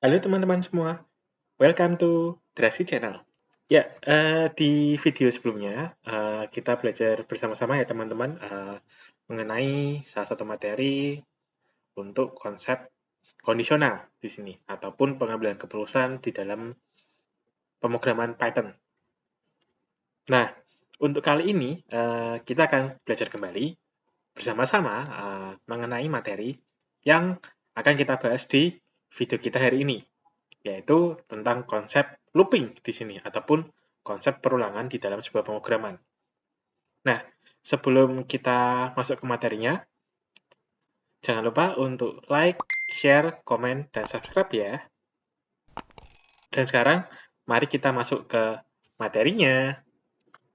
Halo teman-teman semua, welcome to Drasi Channel. Ya, di video sebelumnya kita belajar bersama-sama ya teman-teman mengenai salah satu materi untuk konsep kondisional di sini ataupun pengambilan keputusan di dalam pemrograman Python. Nah, untuk kali ini kita akan belajar kembali bersama-sama mengenai materi yang akan kita bahas di video kita hari ini, yaitu tentang konsep looping di sini ataupun konsep perulangan di dalam sebuah pemrograman. Nah, sebelum kita masuk ke materinya, jangan lupa untuk like, share, komen, dan subscribe ya. Dan sekarang, mari kita masuk ke materinya.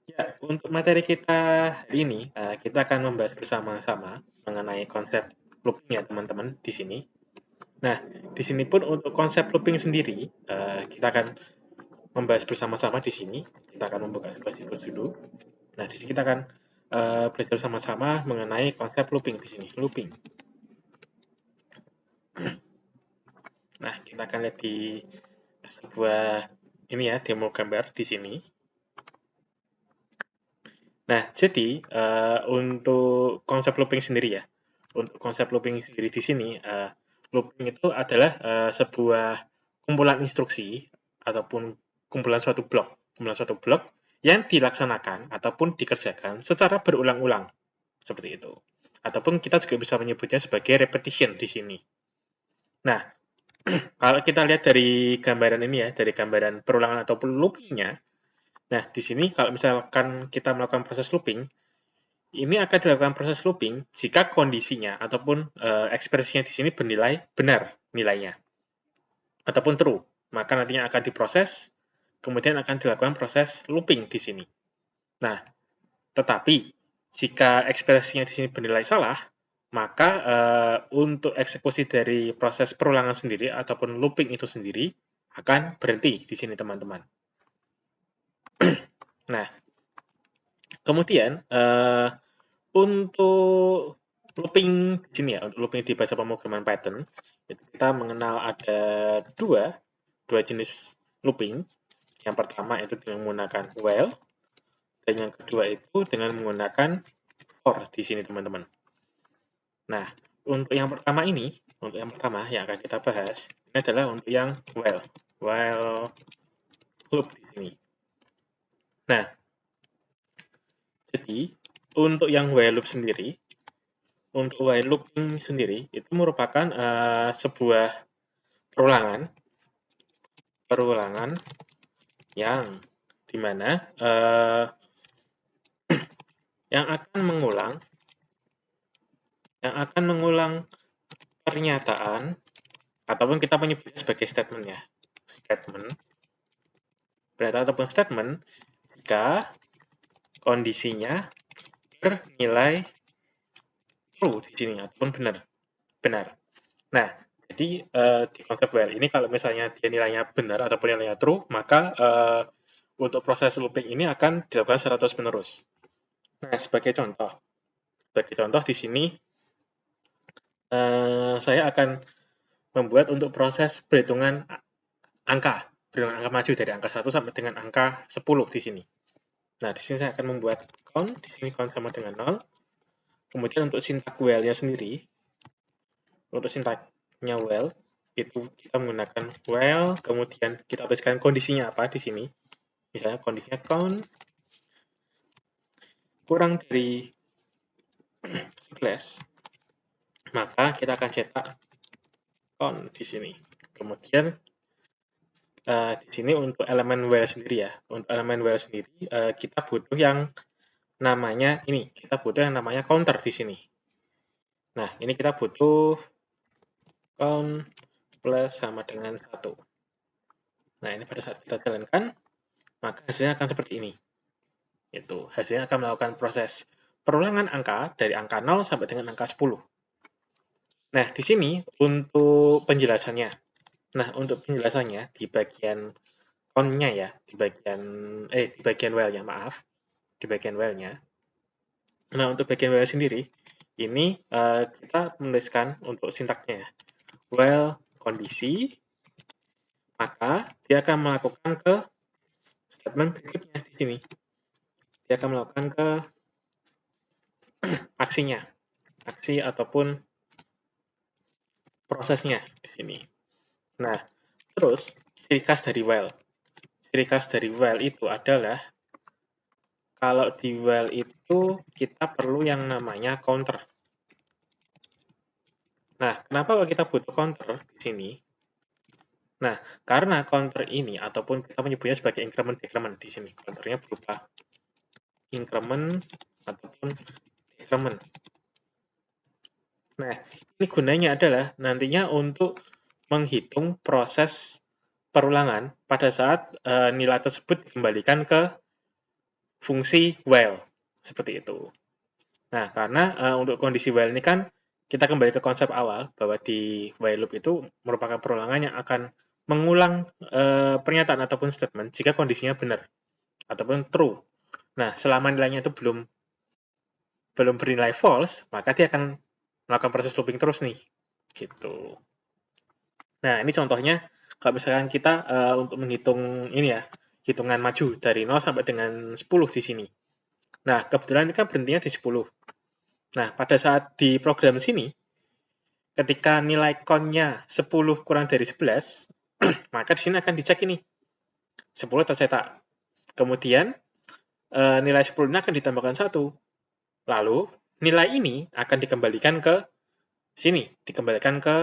Ya, untuk materi kita hari ini, kita akan membahas bersama-sama mengenai konsep looping ya teman-teman di sini. Nah, di sini pun untuk konsep looping sendiri, kita akan membahas bersama-sama di sini. Kita akan membuka situs dulu. Nah, di sini kita akan belajar sama-sama mengenai konsep looping di sini. Looping. Nah, kita akan lihat di sebuah ini ya demo gambar di sini. Nah, jadi untuk konsep looping sendiri ya, untuk konsep looping sendiri di sini, looping itu adalah sebuah kumpulan instruksi ataupun kumpulan suatu blok yang dilaksanakan ataupun dikerjakan secara berulang-ulang seperti itu. Ataupun kita juga bisa menyebutnya sebagai repetition di sini. Nah, kalau kita lihat dari gambaran ini ya, dari gambaran perulangan ataupun loopingnya, nah di sini kalau misalkan kita melakukan proses looping, ini akan dilakukan proses looping jika kondisinya ataupun ekspresinya di sini bernilai benar nilainya ataupun true. Maka nantinya akan diproses, kemudian akan dilakukan proses looping di sini. Nah, tetapi jika ekspresinya di sini bernilai salah, maka untuk eksekusi dari proses perulangan sendiri ataupun looping itu sendiri akan berhenti di sini teman-teman. Nah, kemudian untuk looping di sini ya, untuk looping di bahasa pemrograman Python, itu kita mengenal ada dua jenis looping. Yang pertama itu dengan menggunakan while, dan yang kedua itu dengan menggunakan for di sini teman-teman. Nah, untuk yang pertama yang akan kita bahas, ini adalah untuk yang while loop di sini. Nah, jadi untuk yang while loop sendiri, untuk while looping sendiri itu merupakan sebuah perulangan yang dimana yang akan mengulang pernyataan ataupun kita menyebutnya sebagai statement pernyataan ataupun statement jika kondisinya bernilai true di sini ataupun benar. Nah, jadi di konsep while ini kalau misalnya dia nilainya benar ataupun nilainya true, maka untuk proses looping ini akan dilakukan secara terus-menerus. Nah, sebagai contoh di sini saya akan membuat untuk proses perhitungan angka maju dari angka 1 sampai dengan angka 10 di sini. Nah, di sini saya akan membuat count, di sini count sama dengan 0. Kemudian untuk sintak while-nya sendiri, untuk sintaknya while, itu kita menggunakan while, kemudian kita tuliskan kondisinya apa di sini. Misalnya kondisinya count kurang dari 11, maka kita akan cetak count di sini. Kemudian di sini untuk elemen while sendiri ya, untuk elemen while sendiri kita butuh yang namanya counter di sini. Nah, ini kita butuh count plus sama dengan 1. Nah, ini pada saat kita jalankan, maka hasilnya akan seperti ini. Itu hasilnya akan melakukan proses perulangan angka dari angka 0 sampai dengan angka 10. Nah, di sini untuk penjelasannya. Nah, untuk penjelasannya di bagian count-nya ya, di bagian while-nya, maaf. Di bagian while-nya. Nah, untuk bagian while sendiri, ini kita menuliskan untuk sintaknya. While kondisi, maka dia akan melakukan ke statement berikutnya di sini. Dia akan melakukan ke aksinya, aksi ataupun prosesnya di sini. Nah, terus ciri khas dari while. Ciri khas dari while itu adalah kalau di while itu kita perlu yang namanya counter. Nah, kenapa kita butuh counter di sini? Nah, karena counter ini ataupun kita menyebutnya sebagai increment-decrement di sini. Counternya berupa increment ataupun decrement. Nah, ini gunanya adalah nantinya untuk menghitung proses perulangan pada saat nilai tersebut dikembalikan ke fungsi while. Seperti itu. Nah, karena untuk kondisi while ini kan kita kembali ke konsep awal bahwa di while loop itu merupakan perulangan yang akan mengulang pernyataan ataupun statement jika kondisinya benar ataupun true. Nah, selama nilainya itu belum bernilai false, maka dia akan melakukan proses looping terus nih. Gitu. Nah, ini contohnya kalau misalkan kita untuk menghitung ini ya, hitungan maju dari 0 sampai dengan 10 di sini. Nah, kebetulan ini kan berhentinya di 10. Nah, pada saat di program sini, ketika nilai count-nya 10 kurang dari 11, maka di sini akan dicek ini. 10 tercetak. Kemudian, nilai 10 ini akan ditambahkan 1. Lalu, nilai ini akan dikembalikan ke sini. Dikembalikan ke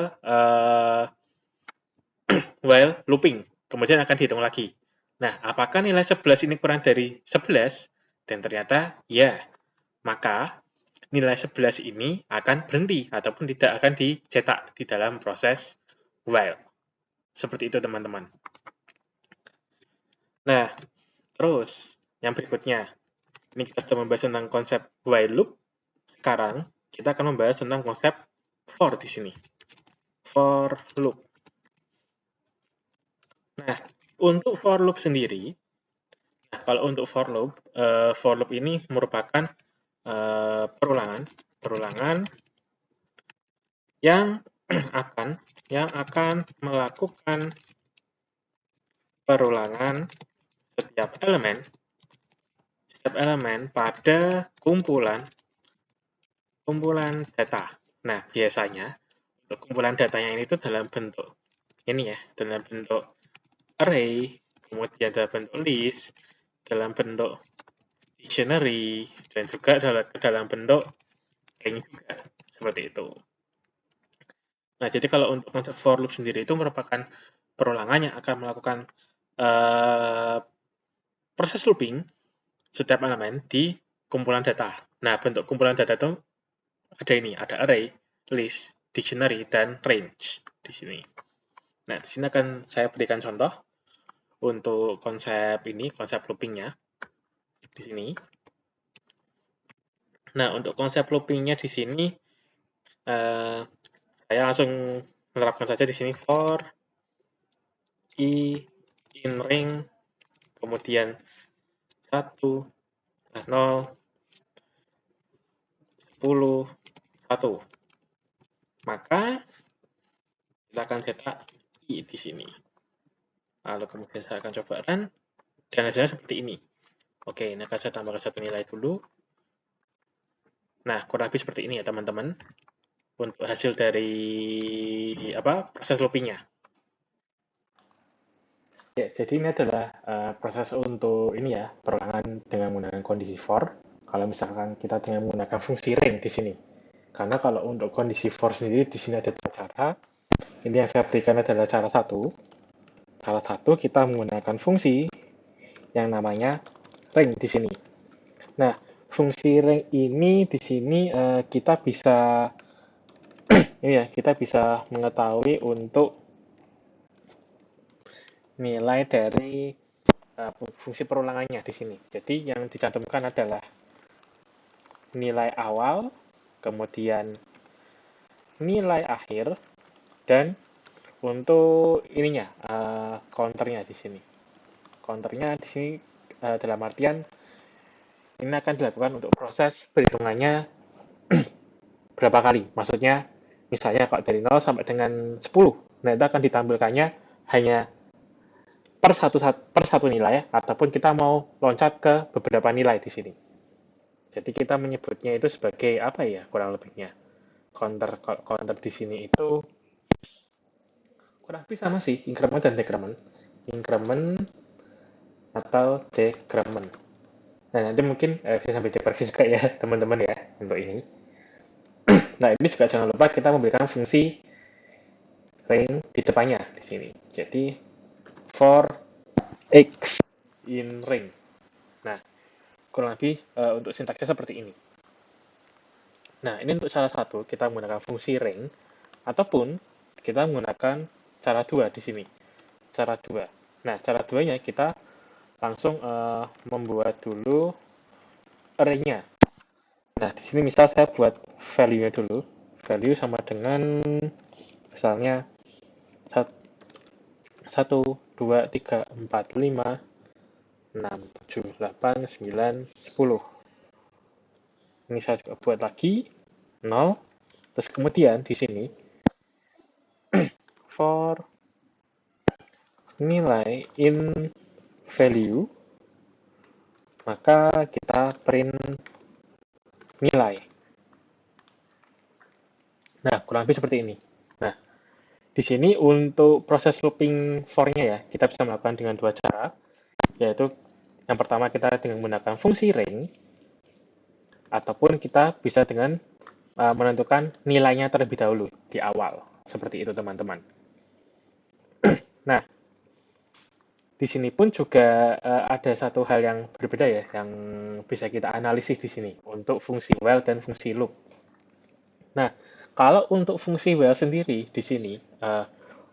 while looping. Kemudian akan dihitung lagi. Nah, apakah nilai 11 ini kurang dari 11? Dan ternyata, ya. Maka, nilai 11 ini akan berhenti ataupun tidak akan dicetak di dalam proses while. Seperti itu, teman-teman. Nah, terus yang berikutnya. Ini kita sudah membahas tentang konsep while loop. Sekarang, kita akan membahas tentang konsep for di sini. For loop. Nah, untuk for loop sendiri, kalau untuk for loop ini merupakan perulangan yang akan melakukan perulangan setiap elemen pada kumpulan data. Nah, biasanya untuk kumpulan datanya ini tuh dalam bentuk ini ya, dalam bentuk array, kemudian dalam bentuk list, dalam bentuk dictionary, dan juga dalam bentuk ring juga, seperti itu. Nah, jadi kalau untuk konsep for loop sendiri itu merupakan perulangan yang akan melakukan proses looping setiap elemen di kumpulan data. Nah, bentuk kumpulan data itu ada ini, ada array, list, dictionary, dan range di sini. Nah, di sini akan saya berikan contoh untuk konsep ini, konsep loopingnya di sini. Nah, untuk konsep loopingnya di sini, saya langsung menerapkan saja di sini for i in ring, kemudian 1, 0, 10, 1. Maka kita akan cetak i di sini. Lalu kemudian saya akan coba run, dan hasilnya seperti ini. Oke, ini akan saya tambahkan satu nilai dulu. Nah, kurang lebih seperti ini ya teman-teman, untuk hasil dari proses loopingnya. Ya, jadi ini adalah proses untuk ini ya, perulangan dengan menggunakan kondisi for. Kalau misalkan kita dengan menggunakan fungsi ring di sini. Karena kalau untuk kondisi for sendiri di sini ada dua cara. Ini yang saya berikan adalah cara satu. Cara satu kita menggunakan fungsi yang namanya ring di sini. Nah, fungsi ring ini di sini kita bisa ini ya, kita bisa mengetahui untuk nilai dari fungsi perulangannya di sini. Jadi yang dicantumkan adalah nilai awal, kemudian nilai akhir, dan untuk ininya counternya di sini. Counternya di sini dalam artian ini akan dilakukan untuk proses perhitungannya berapa kali. Maksudnya misalnya kalau dari 0 sampai dengan 10, nah itu akan ditampilkannya hanya per satu nilai, ataupun kita mau loncat ke beberapa nilai di sini. Jadi kita menyebutnya itu sebagai apa ya kurang lebihnya. Counter di sini itu kurang lebih sama sih, increment dan decrement. Increment atau decrement. Nah, nanti mungkin bisa sampai dikoreksi juga ya teman-teman ya untuk ini. Nah, ini juga jangan lupa kita memberikan fungsi ring di depannya di sini. Jadi for x in ring. Nah, kurang lebih untuk sintaksnya seperti ini. Nah, ini untuk salah satu kita menggunakan fungsi ring ataupun kita menggunakan cara dua di sini. Cara dua. Nah, cara duanya kita langsung membuat dulu array-nya. Nah, di sini misal saya buat value-nya dulu. Value sama dengan misalnya 1, 2, 3, 4, 5, 6, 7, 8, 9, 10. Ini saya juga buat lagi 0. Terus kemudian di sini for nilai in value, maka kita print nilai. Nah, kurang lebih seperti ini. Nah, di sini untuk proses looping for-nya ya, kita bisa melakukan dengan dua cara, yaitu yang pertama kita dengan menggunakan fungsi ring, ataupun kita bisa dengan menentukan nilainya terlebih dahulu di awal. Seperti itu teman-teman. Nah, di sini pun juga ada satu hal yang berbeda ya, yang bisa kita analisis di sini untuk fungsi while dan fungsi loop. Nah, kalau untuk fungsi while sendiri di sini,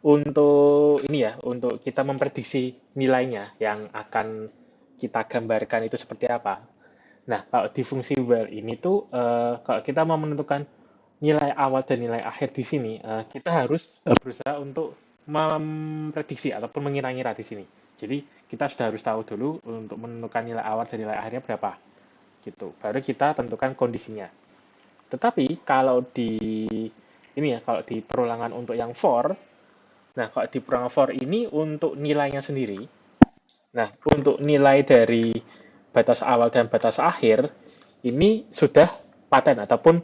untuk ini ya, untuk kita memprediksi nilainya yang akan kita gambarkan itu seperti apa. Nah, kalau di fungsi while ini tuh, kalau kita mau menentukan nilai awal dan nilai akhir di sini, kita harus berusaha untuk memprediksi ataupun mengira-ngira di sini. Jadi kita sudah harus tahu dulu untuk menentukan nilai awal dan nilai akhirnya berapa, gitu. Baru kita tentukan kondisinya. Tetapi kalau di ini ya, kalau di perulangan untuk yang for, nah kalau di perulangan for ini untuk nilainya sendiri, nah untuk nilai dari batas awal dan batas akhir ini sudah paten ataupun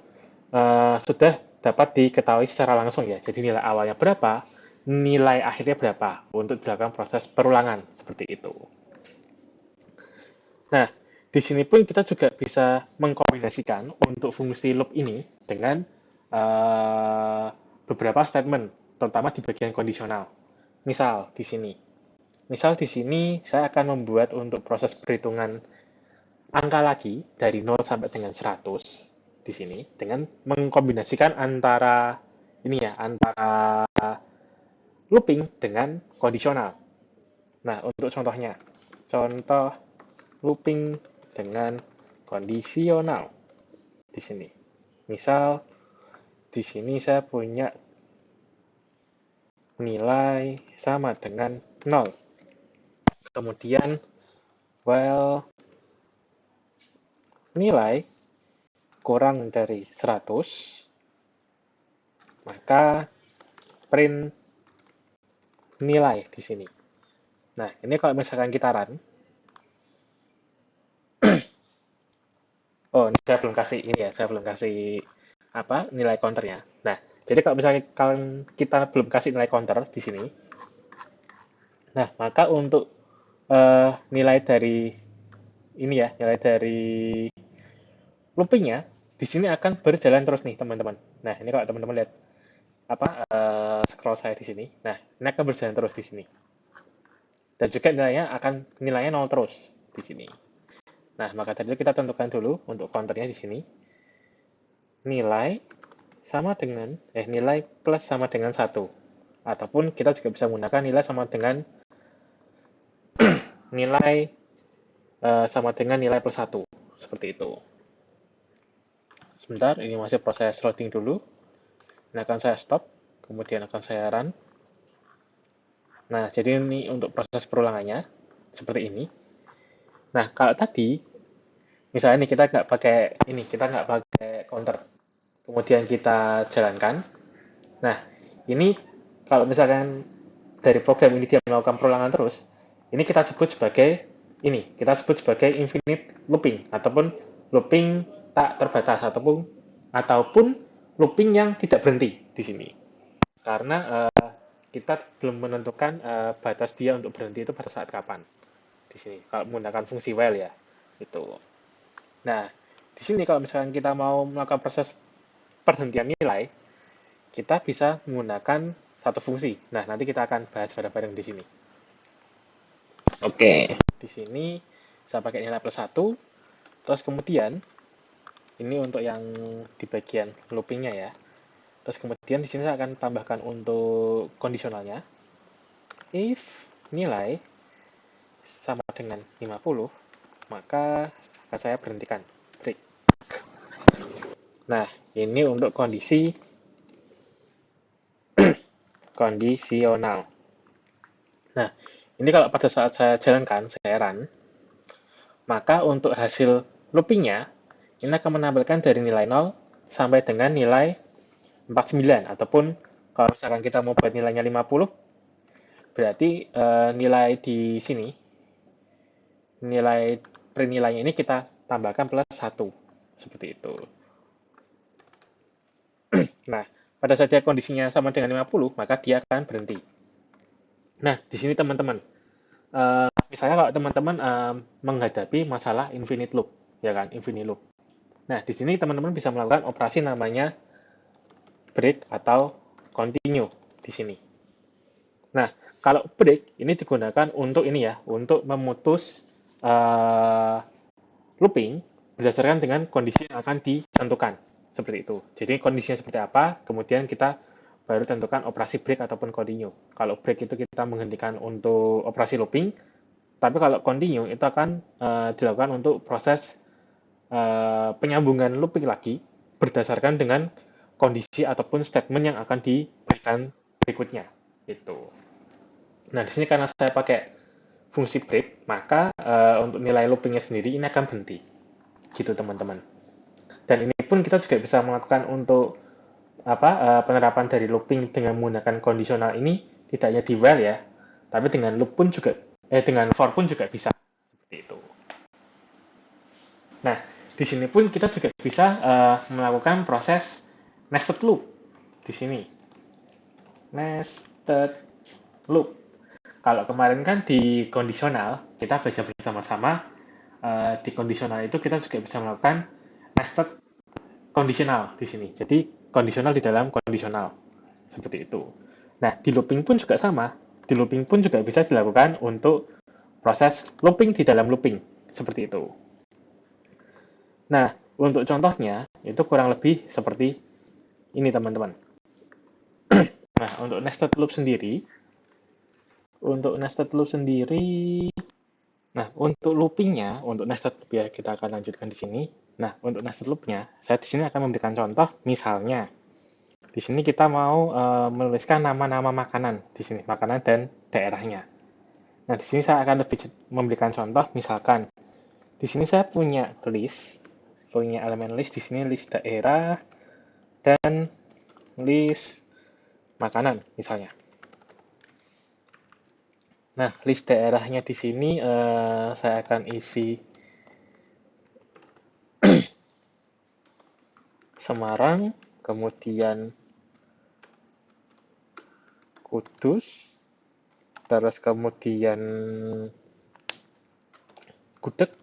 sudah dapat diketahui secara langsung ya. Jadi nilai awalnya berapa, nilai akhirnya berapa untuk dilakukan proses perulangan seperti itu. Nah, di sini pun kita juga bisa mengkombinasikan untuk fungsi loop ini dengan beberapa statement, terutama di bagian kondisional. Misal di sini saya akan membuat untuk proses perhitungan angka lagi dari 0 sampai dengan 100 di sini dengan mengkombinasikan antara ini ya, antara looping dengan kondisional. Nah, untuk contohnya, contoh looping dengan kondisional di sini. Misal di sini saya punya nilai sama dengan 0. Kemudian while nilai kurang dari 100, maka print nilai di sini. Nah, ini kalau misalkan kita run, oh, ini saya belum kasih ini ya, saya belum kasih apa nilai counternya. Nah, jadi kalau misalnya kalian kita belum kasih nilai counter di sini, nah maka untuk nilai dari ini ya, nilai dari loopingnya di sini akan berjalan terus nih teman-teman. Nah, ini kalau teman-teman lihat apa scroll saya di sini, nah ini akan berjalan terus di sini. Dan juga nilainya 0 terus di sini. Nah, maka tadi kita tentukan dulu untuk counternya di sini. Nilai sama dengan, nilai plus sama dengan 1. Ataupun kita juga bisa menggunakan nilai sama dengan nilai sama dengan nilai plus 1. Seperti itu. Sebentar, ini masih proses loading dulu. Ini akan saya stop, kemudian akan saya run. Nah, jadi ini untuk proses perulangannya, seperti ini. Nah, kalau tadi, misalnya ini kita nggak pakai counter. Kemudian kita jalankan. Nah, ini kalau misalkan dari program ini dia melakukan perulangan terus, Ini kita sebut sebagai infinite looping ataupun looping tak terbatas ataupun looping yang tidak berhenti di sini. Karena kita belum menentukan batas dia untuk berhenti itu pada saat kapan. Di sini kalau menggunakan fungsi while ya. Itu. Nah, di sini kalau misalkan kita mau melakukan proses perhentian nilai, kita bisa menggunakan satu fungsi. Nah, nanti kita akan bahas bareng-bareng di sini. Oke, di sini saya pakai nilai plus 1, terus kemudian ini untuk yang di bagian loopingnya ya. Terus kemudian di sini saya akan tambahkan untuk kondisionalnya. If nilai sama dengan 50, maka akan saya berhentikan, break. Nah, ini untuk kondisi kondisional. Nah, ini kalau pada saat saya jalankan, saya run, maka untuk hasil loopingnya, ini akan menampilkan dari nilai 0 sampai dengan nilai 49, ataupun kalau misalkan kita mau buat nilainya 50, berarti nilai di sini, nilai nilainya ini kita tambahkan plus 1, seperti itu. Nah, pada saat dia kondisinya sama dengan 50, maka dia akan berhenti. Nah, di sini teman-teman, misalnya kalau teman-teman menghadapi masalah infinite loop, ya kan, infinite loop. Nah, di sini teman-teman bisa melakukan operasi namanya break atau continue di sini. Nah, kalau break ini digunakan untuk ini ya, untuk memutus looping berdasarkan dengan kondisi yang akan ditentukan. Seperti itu. Jadi kondisinya seperti apa, kemudian kita baru tentukan operasi break ataupun continue. Kalau break itu kita menghentikan untuk operasi looping, tapi kalau continue itu akan dilakukan untuk proses penyambungan looping lagi berdasarkan dengan kondisi ataupun statement yang akan diberikan berikutnya. Itu. Nah, di sini karena saya pakai fungsi break, maka untuk nilai loopingnya sendiri ini akan berhenti. Gitu, teman-teman. Dan ini pun kita juga bisa melakukan untuk penerapan dari looping dengan menggunakan kondisional ini tidak hanya di while ya, tapi dengan loop pun juga dengan for pun juga bisa seperti itu. Nah, di sini pun kita juga bisa melakukan proses nested loop di sini. Nested loop. Kalau kemarin kan di kondisional kita belajar bersama-sama, di kondisional itu kita juga bisa melakukan nested kondisional di sini. Jadi kondisional di dalam kondisional seperti itu. Nah, di looping pun juga sama. Di looping pun juga bisa dilakukan untuk proses looping di dalam looping seperti itu. Nah, untuk contohnya itu kurang lebih seperti ini, teman-teman. Nah, untuk nested loop sendiri, nah, untuk loopingnya, untuk nested loop ya, kita akan lanjutkan di sini. Nah, untuk nested loopnya, saya di sini akan memberikan contoh, misalnya, di sini kita mau menuliskan nama-nama makanan, di sini, makanan dan daerahnya. Nah, di sini saya akan lebih memberikan contoh, misalkan, di sini saya punya elemen list, di sini list daerah, dan list makanan, misalnya. Nah, list daerahnya di sini saya akan isi Semarang, kemudian Kudus, terus kemudian Gudeg,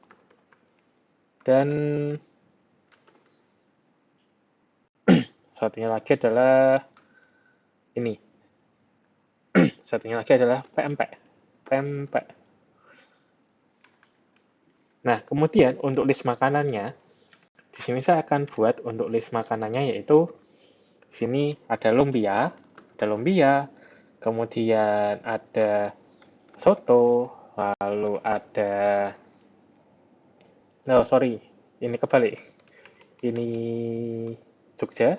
dan satunya lagi adalah ini. Satunya lagi adalah PMP. Nah, kemudian untuk list makanannya, di sini saya akan buat untuk list makanannya yaitu di sini ada lumpia, kemudian ada soto, lalu ada ini kebalik. Ini Jogja,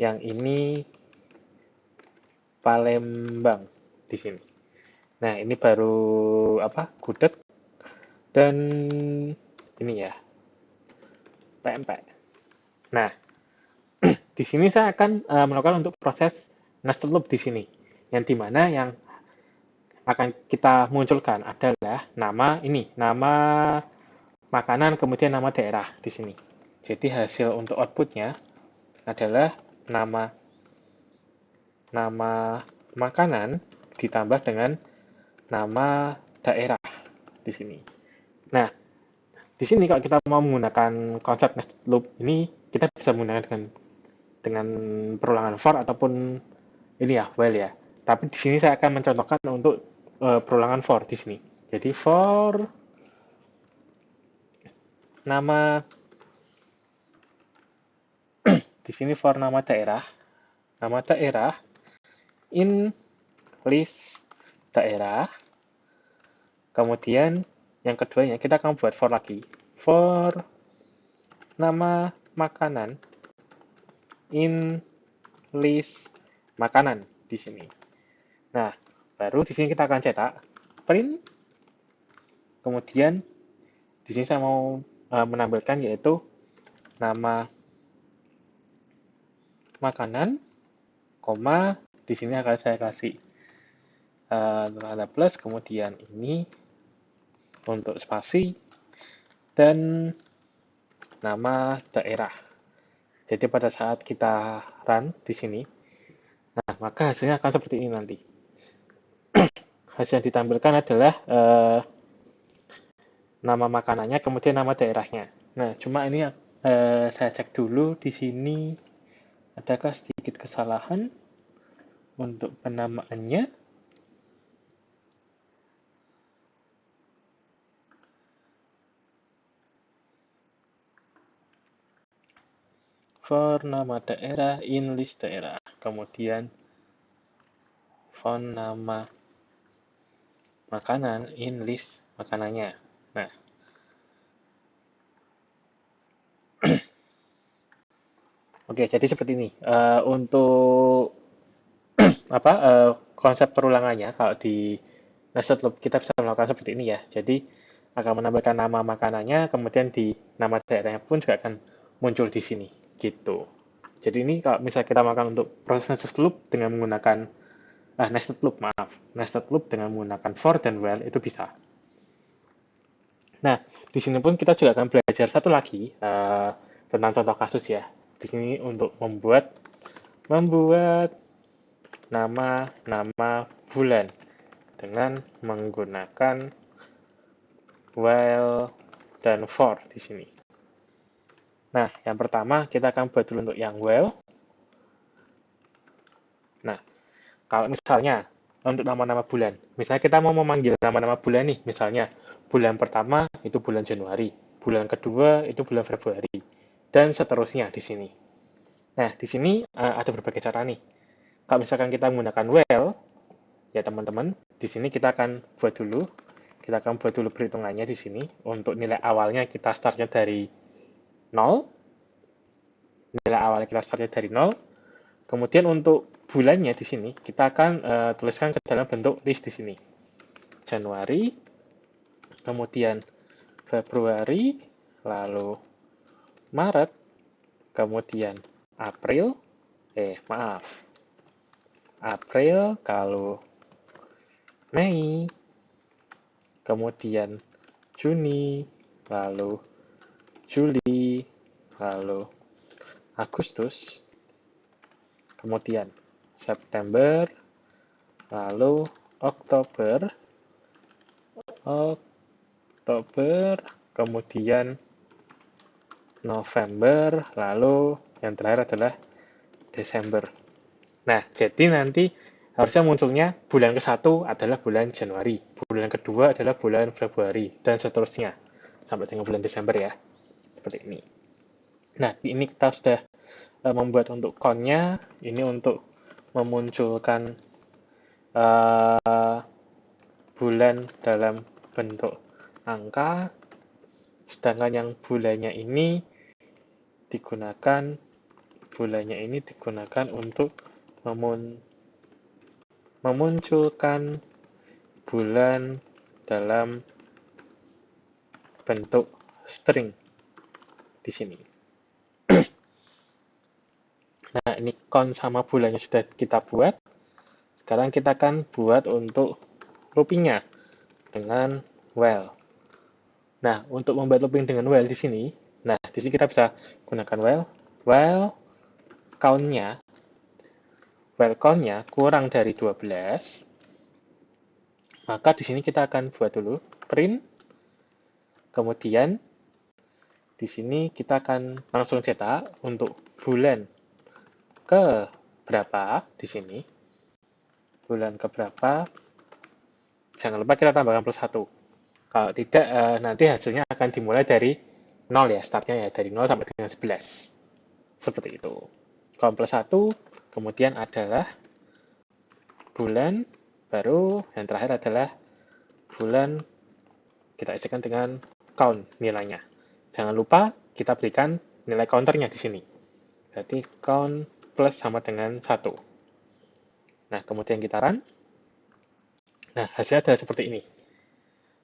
yang ini Palembang di sini. Nah, ini baru gudeg dan ini ya PMP. Nah, di sini saya akan melakukan untuk proses nested loop di sini, yang dimana yang akan kita munculkan adalah nama ini, nama makanan, kemudian nama daerah di sini. Jadi hasil untuk outputnya adalah nama nama makanan ditambah dengan nama daerah di sini. Nah, di sini kalau kita mau menggunakan konsep nested loop ini, kita bisa menggunakan dengan perulangan for ataupun ini ya, while ya. Tapi di sini saya akan mencontohkan untuk perulangan for di sini. Jadi for nama di sini for nama daerah in list daerah. Kemudian yang keduanya kita akan buat for lagi. For nama makanan in list makanan di sini. Nah, baru di sini kita akan cetak print. Kemudian di sini saya mau menampilkan yaitu nama makanan, koma, di sini akan saya kasih tanda plus, kemudian ini untuk spasi, dan nama daerah. Jadi pada saat kita run di sini, nah maka hasilnya akan seperti ini nanti. Hasil yang ditampilkan adalah nama makanannya, kemudian nama daerahnya. Nah, cuma ini saya cek dulu di sini adakah sedikit kesalahan untuk penamaannya. For nama daerah, in list daerah. Kemudian font nama makanan, in list makanannya. Nah, oke, jadi seperti ini. Untuk konsep perulangannya, kalau di nested loop kita bisa melakukan seperti ini ya. Jadi akan menambahkan nama makanannya, kemudian di nama daerahnya pun juga akan muncul di sini, gitu. Jadi ini kalau misalnya kita melakukan untuk proses nested loop dengan menggunakan nested loop dengan menggunakan for dan while itu bisa. Nah, di sini pun kita juga akan belajar satu lagi tentang contoh kasus ya. Di sini untuk membuat nama bulan dengan menggunakan while dan for di sini. Nah, yang pertama kita akan buat dulu untuk yang while. Nah, kalau misalnya untuk nama-nama bulan, misalnya kita mau memanggil nama-nama bulan nih, misalnya bulan pertama itu bulan Januari, bulan kedua itu bulan Februari, dan seterusnya di sini. Nah, di sini ada berbagai cara nih. Kalau misalkan kita menggunakan while, ya teman-teman, di sini kita akan buat dulu perhitungannya di sini. Untuk nilai awalnya kita startnya dari 0. Nilai awalnya kita startnya dari 0. Kemudian untuk bulannya di sini, kita akan tuliskan ke dalam bentuk list di sini. Januari, kemudian Februari, lalu Maret, kemudian April, April, kalau Mei, kemudian Juni, lalu Juli, lalu Agustus, kemudian September, lalu Oktober, kemudian November, lalu yang terakhir adalah Desember. Nah, jadi nanti harusnya munculnya bulan ke-1 adalah bulan Januari, bulan kedua adalah bulan Februari, dan seterusnya sampai dengan bulan Desember ya. Seperti ini. Nah, ini kita sudah membuat untuk count-nya, ini untuk memunculkan bulan dalam bentuk angka, sedangkan yang bulannya ini digunakan untuk memunculkan bulan dalam bentuk string di sini. Nah, ini count sama bulannya sudah kita buat. Sekarang kita akan buat untuk loopingnya dengan while. Nah, untuk membuat looping dengan while di sini, kita bisa gunakan while count-nya kurang dari 12, maka di sini kita akan buat dulu print, kemudian di sini kita akan langsung cetak untuk bulan ke berapa di sini. Bulan ke berapa, jangan lupa kita tambahkan plus 1. Kalau tidak, nanti hasilnya akan dimulai dari 0 ya, startnya ya, dari 0 sampai dengan 11. Seperti itu. Kalau plus 1, kemudian adalah bulan, baru yang terakhir adalah bulan, kita isikan dengan count nilainya. Jangan lupa kita berikan nilai counternya di sini. Jadi count plus sama dengan 1. Nah, kemudian kita run. Nah, hasilnya adalah seperti ini.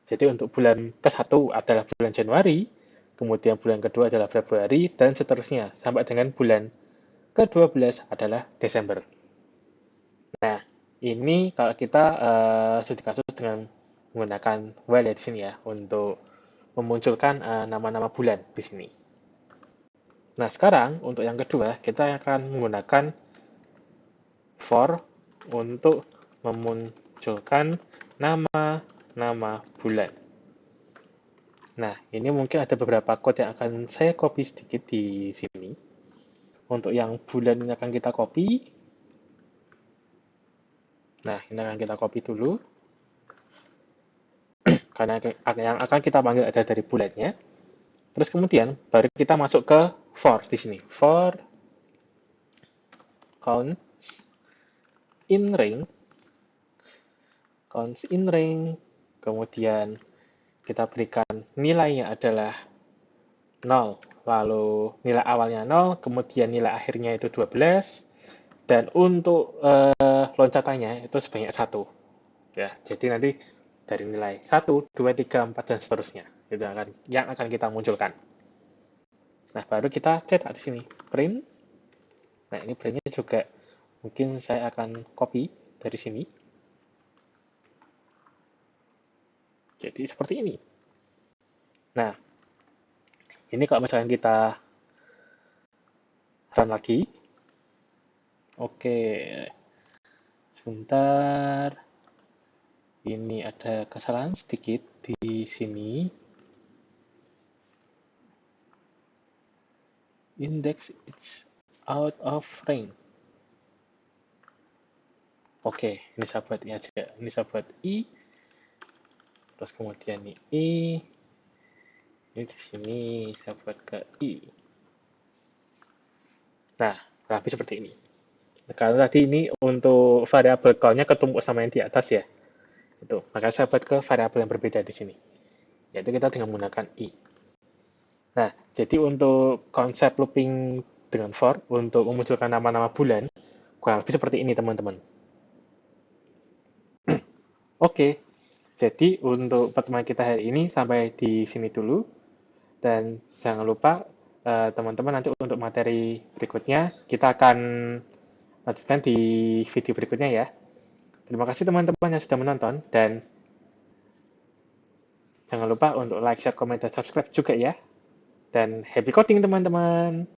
Jadi untuk bulan ke-1 adalah bulan Januari, kemudian bulan kedua adalah Februari, dan seterusnya, sampai dengan bulan ke-12 adalah Desember. Nah, ini kalau kita studi kasus dengan menggunakan while ya di sini ya, untuk memunculkan nama-nama bulan di sini. Nah, sekarang untuk yang kedua, kita akan menggunakan for untuk memunculkan nama bulan. Nah, ini mungkin ada beberapa code yang akan saya copy sedikit di sini. Untuk yang bulan ini akan kita copy. Nah, ini akan kita copy dulu. Karena yang akan kita panggil ada dari bulannya. Terus kemudian baru kita masuk ke for di sini. For counts in ring, kemudian kita berikan nilainya adalah 0, lalu nilai awalnya 0, kemudian nilai akhirnya itu 12, dan untuk loncatannya itu sebanyak 1. Ya, jadi nanti dari nilai 1, 2, 3, 4, dan seterusnya. Itu yang akan kita munculkan. Nah, baru kita cetak di sini. Print. Nah, ini printnya juga mungkin saya akan copy dari sini. Jadi seperti ini. Nah, ini kalau misalnya kita run lagi. Oke. Sebentar. Ini ada kesalahan sedikit di sini. Index it's out of range. Oke, ini saya buat I aja. Ini saya buat I. Terus kemudian ini I. Ini di sini saya buat ke I. Nah, rapi seperti ini. Nah, kalau tadi ini untuk variabel count-nya ketumpuk sama yang di atas ya. Itu. Maka saya buat ke variabel yang berbeda di sini. Yaitu kita dengan menggunakan I. Nah, jadi untuk konsep looping dengan for untuk memunculkan nama-nama bulan, kurang lebih seperti ini teman-teman. Oke, jadi untuk pertemuan kita hari ini sampai di sini dulu. Dan jangan lupa teman-teman nanti untuk materi berikutnya kita akan lanjutkan di video berikutnya ya. Terima kasih teman-teman yang sudah menonton dan jangan lupa untuk like, share, komen, dan subscribe juga ya. Dan happy coding teman-teman!